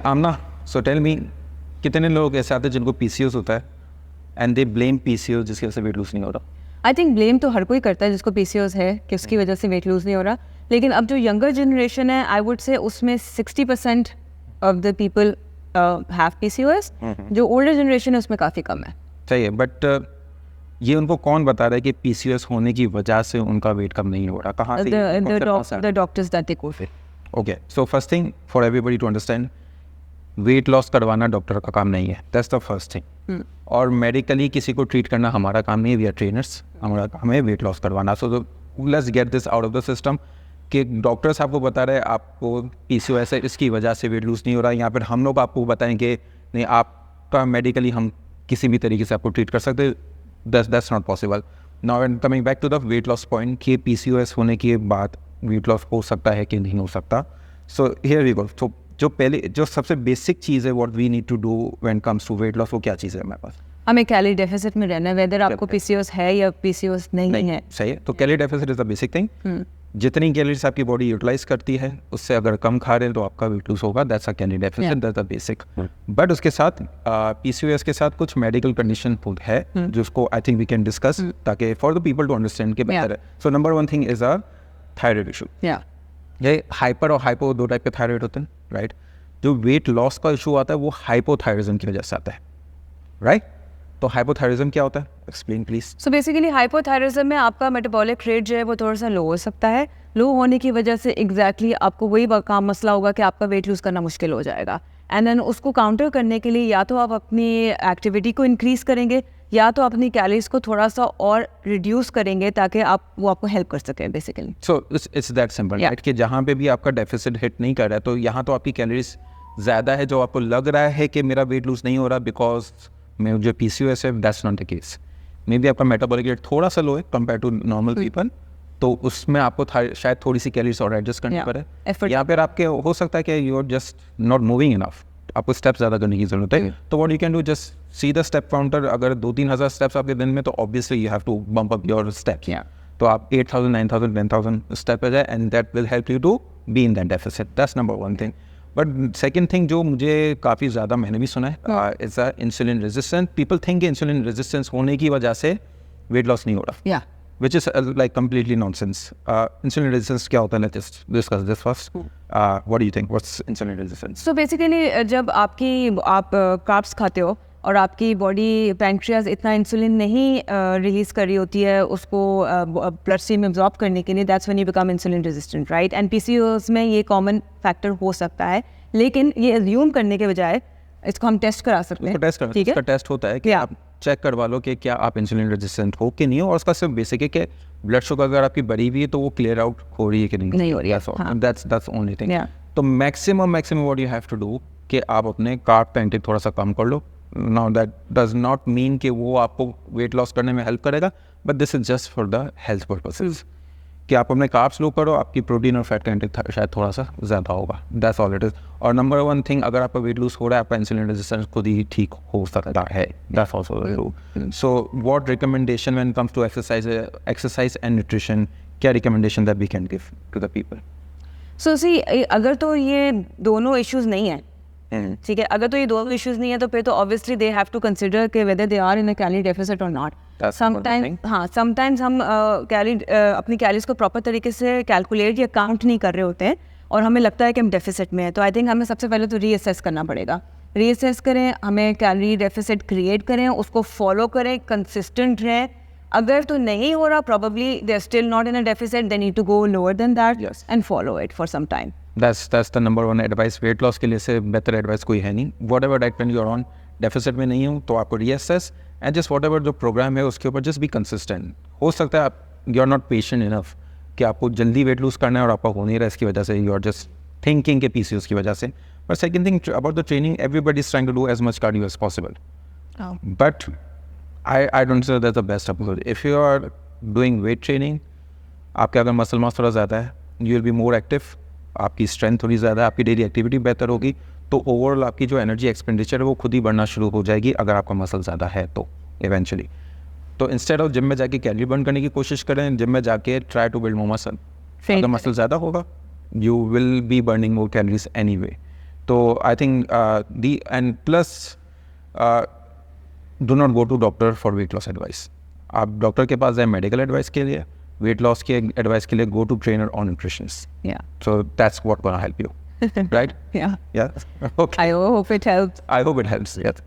आमना, so tell me, कितने लोग ऐसे आते हैं जिनको पीसीओएस होता है एंड दे ब्लेम पीसीओएस जिसकी वजह से वेट लूज नहीं हो रहा? आई थिंक ब्लेम तो हर कोई करता है जिसको पीसीओएस है कि उसकी वजह से वेट लूज नहीं हो रहा, लेकिन अब जो यंगर जनरेशन है आई वुड से उसमें 60% of the people have PCOS, जो ओल्डर जनरेशन है उसमें काफ़ी कम है। सही है, बट ये उनको कौन बता रहा है कि पीसीओएस होने की वजह से उनका वेट कम नहीं हो रहा? कहाँ से? The doctors that they go with. Okay, so first thing for everybody to understand, weight loss करवाना डॉक्टर का काम नहीं है, दैट्स द फर्स्ट थिंग। और मेडिकली किसी को ट्रीट करना हमारा काम नहीं है, वी आर ट्रेनर्स, हमारा काम है वेट लॉस करवाना। So let's get this out of the system कि डॉक्टर्स आपको बता रहे हैं आपको पीसीओएस है, इसकी वजह से वेट लूज नहीं हो रहा, यहाँ पर हम लोग आपको बताएंगे नहीं आपका मेडिकली हम किसी भी तरीके से आपको ट्रीट कर सकते, that's not possible. Now and coming back to the weight loss point कि पीसीओएस होने के बाद वेट लॉस हो सकता है कि नहीं हो सकता। So here we go. तो जो सबसे बेसिक चीज़ है what we need to do when comes to weight loss, वो क्या चीज़ है हमारे पास? हमें कैलोरी डेफिसिट में रहना है, वेदर आपको पीसीओएस है या पीसीओएस नहीं है। सही है, तो calorie deficit is the basic thing. जितनी कैलोरीज आपकी बॉडी यूटिलाइज करती है उससे अगर कम खा रहे हैं तो आपका वेट लूज होगा, that's a calorie deficit, that's the basic. But उसके साथ पीसीओएस के साथ कुछ मेडिकल कंडीशन है जिसको I think we can discuss ताकि for the people to understand के बेहतर है। So number one thing is a thyroid issue. ये हाइपर और हाइपो दो टाइप के थायराइड होते हैं, राइट? जो वेट लॉस का इशू आता है वो हाइपोथायरिज्म की वजह से आता है, राइट? तो हाइपोथायरिज्म क्या होता है, explain please. So basically hypothyroidism में आपका मेटाबॉलिक रेट जो है वो थोड़ा सा लो हो सकता है। लो होने की वजह से एग्जैक्टली आपको वही काम मसला होगा कि आपका वेट लूज करना मुश्किल हो जाएगा। एंड देन उसको काउंटर करने के लिए या तो आप अपनी एक्टिविटी को इंक्रीज करेंगे या तो अपनी कैलोरीज को थोड़ा सा और रिड्यूस करेंगे ताकि वो आपको हेल्प कर सकें basically. So it's that simple, right? कि जहाँ पे भी आपका डेफिसिट हिट नहीं कर रहा है तो यहाँ तो आपकी कैलोरीज ज़्यादा है, जो आपको लग रहा है कि मेरा वेट लूज नहीं हो रहा बिकॉज में जो पीसीओएस है, that's not the case. May be आपका मेटाबॉलिक रेट थोड़ा सा लो है कंपेयर टू नॉर्मल पीपल, तो उसमें आपको शायद थोड़ी सी कैलोरीज और एडजस्ट करनी पड़े। यहाँ पर आपके हो सकता है कि you are just not moving enough, आपको स्टेप्स ज़्यादा करने की जरूरत है। तो what you can do, just see the step counter. अगर 2-3 हज़ार स्टेप्स आपके दिन में तो obviously you have to bump up your steps. तो आप 8,000, 9,000, 10,000 स्टेप पे जाए and that will help you to be in that deficit, that's number one thing. But second thing जो मुझे काफ़ी ज़्यादा मैंने भी सुना है is a insulin resistance. People think insulin resistance होने की वजह से वेट लॉस नहीं हो रहा, which is like completely nonsense. Insulin resistance क्या होता है? Let's just discuss this first. What do you think? What's insulin resistance? So basically जब आप कार्ब्स खाते हो और आपकी बॉडी पैंक्रियाज इतना इंसुलिन नहीं रिलीज कर रही होती है उसको ब्लड स्ट्रीम में एब्जॉर्ब करने के लिए, that's when you become insulin resistant, right? And PCOS में ये कॉमन फैक्टर हो सकता है, लेकिन ये एज्यूम करने के बजाय इसको हम टेस्ट करा सकते हैं। ठीक है, इसका टेस्ट होता है कि आप चेक करवा लो कि क्या आप इंसुलिन रेजिस्टेंट हो कि नहीं हो, और उसका सिर्फ बेसिक है कि ब्लड शुगर अगर आपकी बढ़ी हुई है तो वो क्लियर आउट हो रही है कि नहीं हो रही है। That's only thing. तो maximum what you have to do कि आप अपने कार्ब का इंटेक थोड़ा सा कम कर लो। Now that does not mean कि वो आपको वेट लॉस करने में हेल्प करेगा, but this is just for the health purposes कि आप अपने कार्ब्स लो करो, आपकी प्रोटीन और फैट का इंटेक शायद थोड़ा सा ज़्यादा होगा, दैट्स ऑल इट इज। और नंबर वन थिंग, अगर आपका वेट लूज हो रहा है आपका इंसुलिन रेजिस्टेंस खुद ही ठीक हो सकता है, that's also true. So what recommendation when comes to exercise and nutrition, क्या recommendation that we can give to the people? So see, अगर तो ये दोनों इश्यूज नहीं है, ठीक है, अगर तो ये दोनों इश्यूज नहीं है तो फिर तो obviously they have to consider कि whether they are in a calorie deficit और नॉट। समटाइम्स हम अपनी कैलोरीज को प्रॉपर तरीके से कैलकुलेट या काउंट नहीं कर रहे होते हैं और हमें लगता है कि हम डेफिसिट में है। तो आई थिंक हमें सबसे पहले तो रीअसेस करना पड़ेगा। रीअसेस करें, हमें कैलोरी डेफिसिट क्रिएट करें, उसको फॉलो करें, कंसिस्टेंट रहें। अगर तो नहीं हो रहा, probably they're still not in a deficit, they need to go lower than that and follow it for some time. That's the number one advice. Weight loss के लिए से बेहतर एडवाइस कोई है नहीं। whatever diet plan you're on, deficit में नहीं हूँ तो आपको रीअसेस एंड जस्ट whatever जो प्रोग्राम है उसके ऊपर जस्ट बी कंसिस्टेंट। हो सकता है आप you are not patient enough कि आपको जल्दी वेट लूज करना है और आपका हो नहीं रहा इसकी वजह से, यू आर जस्ट थिंकिंग के पीसीओएस की वजह से। But second thing about the training, everybody is trying to do as much cardio as possible, but I don't say that's the best approach. If you are doing weight training, आपके अगर muscle mass थोड़ा ज़्यादा है, you will be more active, आपकी strength थोड़ी ज़्यादा है, आपकी डेली एक्टिविटी बेहतर होगी, तो ओवरऑल आपकी जो एनर्जी एक्सपेंडिचर है वो खुद ही बढ़ना शुरू हो जाएगी अगर आपका मसल ज़्यादा है तो इवेंचुअली। तो इंस्टेड ऑफ जिम में जाके कैलोरी बर्न करने की कोशिश करें, जिम में जाके try to build more muscle. अगर मसल ज़्यादा होगा, you will be burning more calories anyway. तो I think the end plus do not go to doctor for weight loss advice. आप डॉक्टर के पास जाए मेडिकल एडवाइस के लिए, वेट लॉस के एडवाइस के लिए गो टू ट्रेनर और nutritionist. Yeah. So that's what gonna help you, right? Yeah. Yeah. Okay. I hope it helps. I hope it helps. Yeah.